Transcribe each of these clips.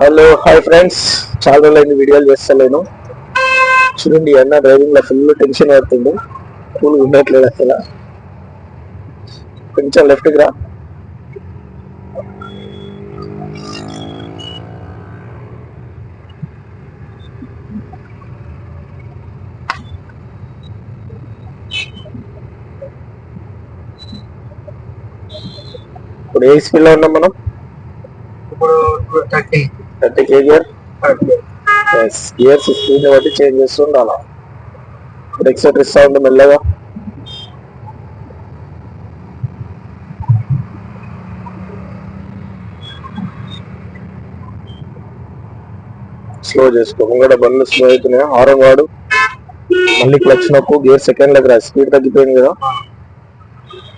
Hello hi friends, చాలా రోజులైంది వీడియోలు చేస్తలేను. చూడండి అన్న డ్రైవింగ్ లో ఫుల్ టెన్షన్ పడుతుంది. కూల్ ఉండట్లేదు అసలు. కొంచెం లెఫ్ట్ రా. ఇప్పుడు ఏ స్పీడ్ లో ఉన్నాం మనం? ఇప్పుడు 30 కేజీఆర్. గియర్స్ స్పీడ్ బట్టి చేంజ్ చేస్తూ ఉండాలా. ఇప్పుడు ఎక్సెటర్ ఇస్తా ఉంది మెల్లగా. స్లో చేసుకో, ముంగడ బండ్లు స్లో అవుతున్నాయి. హారన్ వాడు, మళ్ళీ క్లచ్ నొక్కు. గేర్ సెకండ్ లెగ్ రా, స్పీడ్ తగ్గిపోయింది కదా.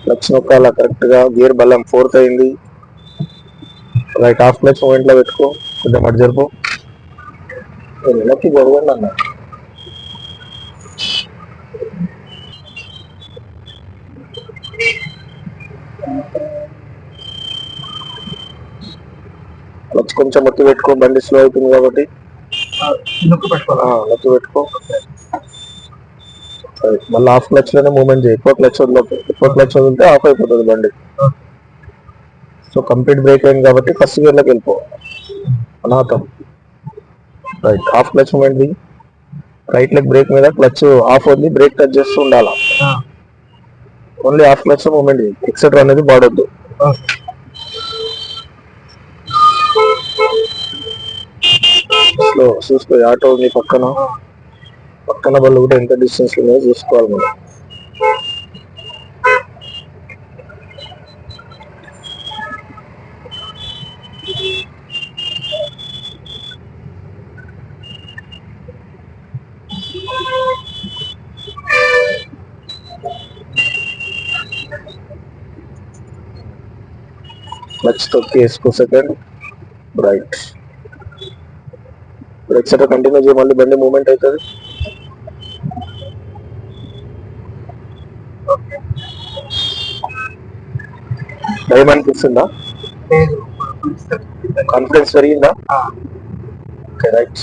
క్లచ్ నొక్కాలా కరెక్ట్ గా. గేర్ బలం 4th అయింది. రైట్ హాఫ్ క్లచ్ మూమెంట్ లో పెట్టుకో. కొంచెం అటు జరుపు. వెనక్కి జరగండి అన్న. క్లచ్ కొంచెం మొత్తి పెట్టుకో, బండి స్లో అవుతుంది కాబట్టి. నొక్కి పెట్టుకో. మళ్ళీ హాఫ్ క్లచ్ లోనే మూవ్మెంట్ చేయి. ఎక్కువ క్లచ్ వదలదు. ఎక్కువ క్లచ్ వదిలితే ఆఫ్ అయిపోతుంది బండి. సో కంప్లీట్ బ్రేక్ అయింది కాబట్టి ఫస్ట్ గేర్ లోకి వెళ్ళిపో. అనాథం. రైట్ హాఫ్ క్లచ్ మూమెంట్ ది. రైట్ లెగ్ బ్రేక్ మీద క్లచ్ ఆఫ్ వదిలి బ్రేక్ టచ్ చేస్తూ ఉండాలా. ఓన్లీ హాఫ్ క్లచ్ మూమెంట్ ది. ఎక్సెటర్ అనేది వాడొద్దు. స్లో చూసుకో. ఆటో ఉంది పక్కన. పక్కన బళ్ళు కూడా ఎంత డిస్టెన్స్ ఉన్నాయో చూసుకోవాలి మనం. క్లచ్ తొక్కి వేసుకో సెకండ్. రైట్. ఇప్పుడు ఎక్సెటర్ కంటిన్యూ చేయ, మళ్ళీ బండి మూవ్మెంట్ అవుతుంది. భయం అనిపిస్తుందా? కాన్ఫిడెన్స్ పెరిగిందా? Okay right.